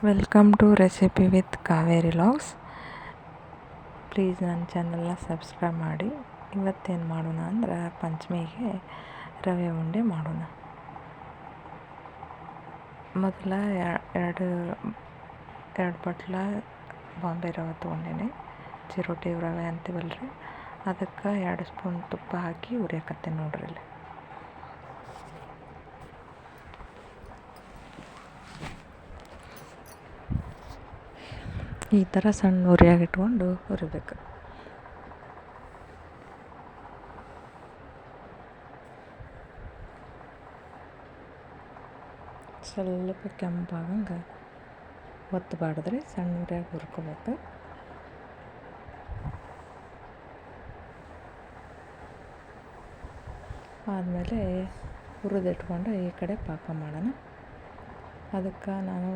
Welcome to recipe with Kaveri logs. Please ನನ್ನ ಚಾನಲ್ನ subscribe ಮಾಡಿ. ಇವತ್ತೇನು ಮಾಡೋಣ ಅಂದ್ರೆ ಪಂಚಮಿಗೆ ರವೆ ಉಂಡೆ ಮಾಡೋಣ. ಮೊದಲ ಎರಡು ಬಟ್ಲ ಬಾಂಬೆ ರವೆ ತೊಗೊಂಡೇನೆ. ಚಿರೋಟಿ ರವೆ ಅಂತೀವಲ್ರಿ, ಅದಕ್ಕೆ 2 ಸ್ಪೂನ್ ತುಪ್ಪ ಹಾಕಿ ಹುರಿಯಕತ್ತೇನೆ ನೋಡ್ರಿ. ಇಲ್ಲಿ ಈ ಥರ ಸಣ್ಣ ಉರಿಯಾಗಿಟ್ಕೊಂಡು ಹುರಿಬೇಕು. ಸ್ವಲ್ಪ ಕೆಂಪಾಗಂಗೆ ಒತ್ತಬಾರ್ದ್ರಿ, ಸಣ್ಣ ಉರಿಯಾಗಿ ಹುರ್ಕೋಬೇಕು. ಆದಮೇಲೆ ಹುರಿದಿಟ್ಕೊಂಡು ಈ ಕಡೆ ಪಾಕ ಮಾಡೋಣ. ಅದಕ್ಕೆ ನಾನು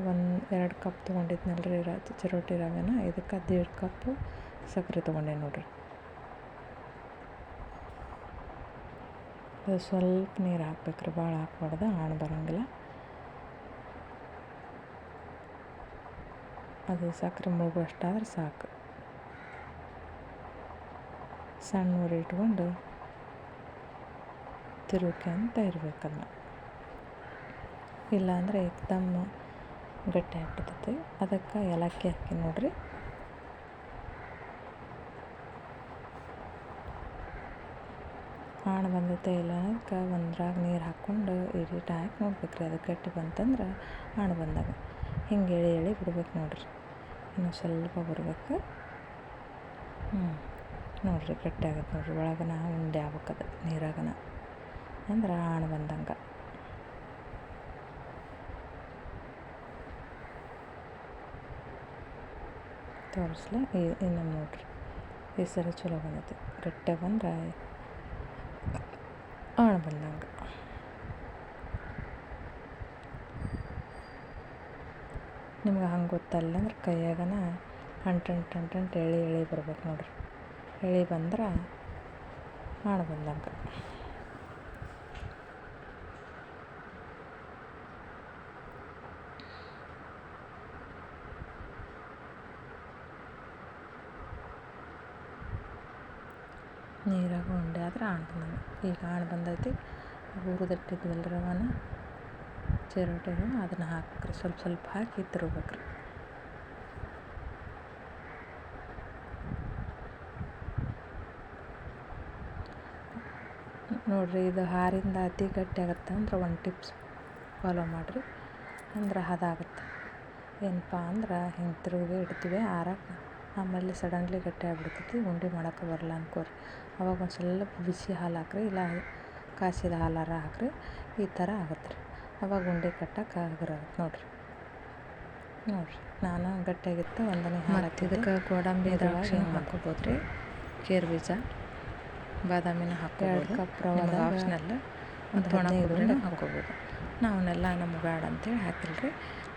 2 ಕಪ್ ತೊಗೊಂಡಿದ್ನಲ್ರಿ ಚಿರೋಟಿ ರವೆನ, ಇದಕ್ಕೆ 1.5 ಕಪ್ ಸಕ್ಕರೆ ತೊಗೊಂಡೆ ನೋಡ್ರಿ. ಅದು ಸ್ವಲ್ಪ ನೀರು ಹಾಕ್ಬೇಕ್ರಿ, ಭಾಳ ಹಾಕ್ಬಾರ್ದು, ಆಣ್ ಬರೋಂಗಿಲ್ಲ. ಅದು ಸಕ್ಕರೆ ಮುಳುಗುವಷ್ಟಾದ್ರೆ ಸಾಕು. ಸಣ್ಣ ಉರಿ ಇಟ್ಕೊಂಡು ತಿರುಗ್ಕೊಂತ ಇರಬೇಕಲ್ಲ, ಇಲ್ಲಾಂದರೆ ಏಕ್ದಮ್ ಗಟ್ಟಿ ಆಗ್ಬಿಡ್ತೈತಿ. ಅದಕ್ಕೆ ಏಲಕ್ಕಿ ಹಾಕಿ ನೋಡ್ರಿ. ಆಣ್ ಬಂದೈತೆ ಇಲ್ಲ ಅನ್ನೋದಕ್ಕೆ ಒಂದ್ರಾಗ ನೀರು ಹಾಕ್ಕೊಂಡು ಈಟೀಟ ಹಾಕಿ ನೋಡ್ಬೇಕ್ರಿ. ಅದು ಗಟ್ಟಿ ಬಂತಂದ್ರೆ ಆಣ್ ಬಂದಾಗ ಹಿಂಗೆ ಎಳಿ ಬಿಡ್ಬೇಕು ನೋಡ್ರಿ. ಇನ್ನು ಸ್ವಲ್ಪ ಬರಬೇಕು. ನೋಡ್ರಿ, ಗಟ್ಟಿ ಆಗತ್ತೆ ನೋಡ್ರಿ. ಒಳಗನ ಉಂಡೆ ಆಗ್ಬೇಕದು ನೀರಾಗನ, ಅಂದ್ರೆ ಆಣ್ ಬಂದಂಗೆ. ತೋರಿಸ್ಲ ಇನ್ನು ನೋಡ್ರಿ, ಈ ಸರಿ ಚಲೋ ಬಂದೈತಿ. ಗಟ್ಟಿ ಬಂದ್ರೆ ಆಣ್ ಬಂದಂಗೆ. ನಿಮ್ಗೆ ಹಂಗೆ ಗೊತ್ತಲ್ಲ ಅಂದ್ರೆ ಕೈಯಾಗನ ಅಂಟಂಟು ಎಳಿ ಬರ್ಬೇಕು ನೋಡ್ರಿ. ಎಳಿ ಬಂದ್ರೆ ಆಣ್ ಬಂದಂಗೆ. ನೀರಾಗ ಉಂಡೆ ಆದ್ರೆ ಆಣ್ ಬಂದಂಗೆ. ಈಗ ಆಣ್ ಬಂದೈತಿ. ಹುರಿದಿಟ್ಟಿದ್ವಲ್ಲ ರವನ, ಚಿರೋಟಿ ರವೆ, ಅದನ್ನು ಹಾಕ್ಬೇಕ್ರಿ. ಸ್ವಲ್ಪ ಹಾಕಿ ತಿರುಗ್ಬೇಕ್ರಿ. ನೋಡ್ರಿ, ಇದು ಹಾರಿಂದ ಅತಿ ಗಟ್ಟಿ ಆಗುತ್ತೆ ಅಂದ್ರೆ ಒಂದು ಟಿಪ್ಸ್ ಫಾಲೋ ಮಾಡಿರಿ, ಅಂದ್ರೆ ಹದಾಗುತ್ತೆ. ಏನಪ್ಪ ಅಂದ್ರೆ ಹಿಂಗೆ ತಿರುಗಿ ಇಡ್ತೀವಿ ಆರಕ್ಕೆ, ಆಮೇಲೆ ಸಡನ್ಲಿ ಗಟ್ಟಿ ಆಗಿಬಿಡ್ತೈತಿ, ಉಂಡೆ ಮಾಡೋಕೆ ಬರಲ್ಲ ಅನ್ಕೋರಿ. ಅವಾಗ ಒಂದು ಸ್ವಲ್ಪ ಬಿಸಿ ಹಾಲು ಹಾಕ್ರಿ, ಇಲ್ಲ ಕಾಸಿದ ಹಾಲಾರ ಹಾಕ್ರಿ. ಈ ಥರ ಆಗುತ್ತೆ ರೀ. ಅವಾಗ ಉಂಡೆ ಕಟ್ಟಕ್ಕೆ ಆಗಿರೋಗುತ್ತೆ ನೋಡ್ರಿ. ನಾನು ಗಟ್ಟಿಯಾಗಿತ್ತು ಒಂದನೇ ಹಾಲು ಇದಕ್ಕೆ ಗೋಡಂಬಿ ದ್ರಾಕ್ಷಿ ಹಾಕ್ಕೋಬೋದು ರೀ, ಕೇರ್ ಬೀಜ, ಬಾದಾಮಿನ ಹಾಕ್ಕೋಬೋದು. 2 ಕಪ್ ರವೆ ಆಪ್ಷನಲ್ಲ, ಮತ್ತು ಒಣ ಕೊಬ್ಬರಿನೂ ಹಾಕ್ಕೋಬೋದು. ನಾವನ್ನೆಲ್ಲ ನಮ್ಗೆ ಬೇಡ ಅಂತೇಳಿ ಹಾಕಿಲ್ರಿ.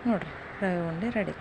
ನೋಡಿರಿ, ರವೆ ಉಂಡೆ ರೆಡಿ.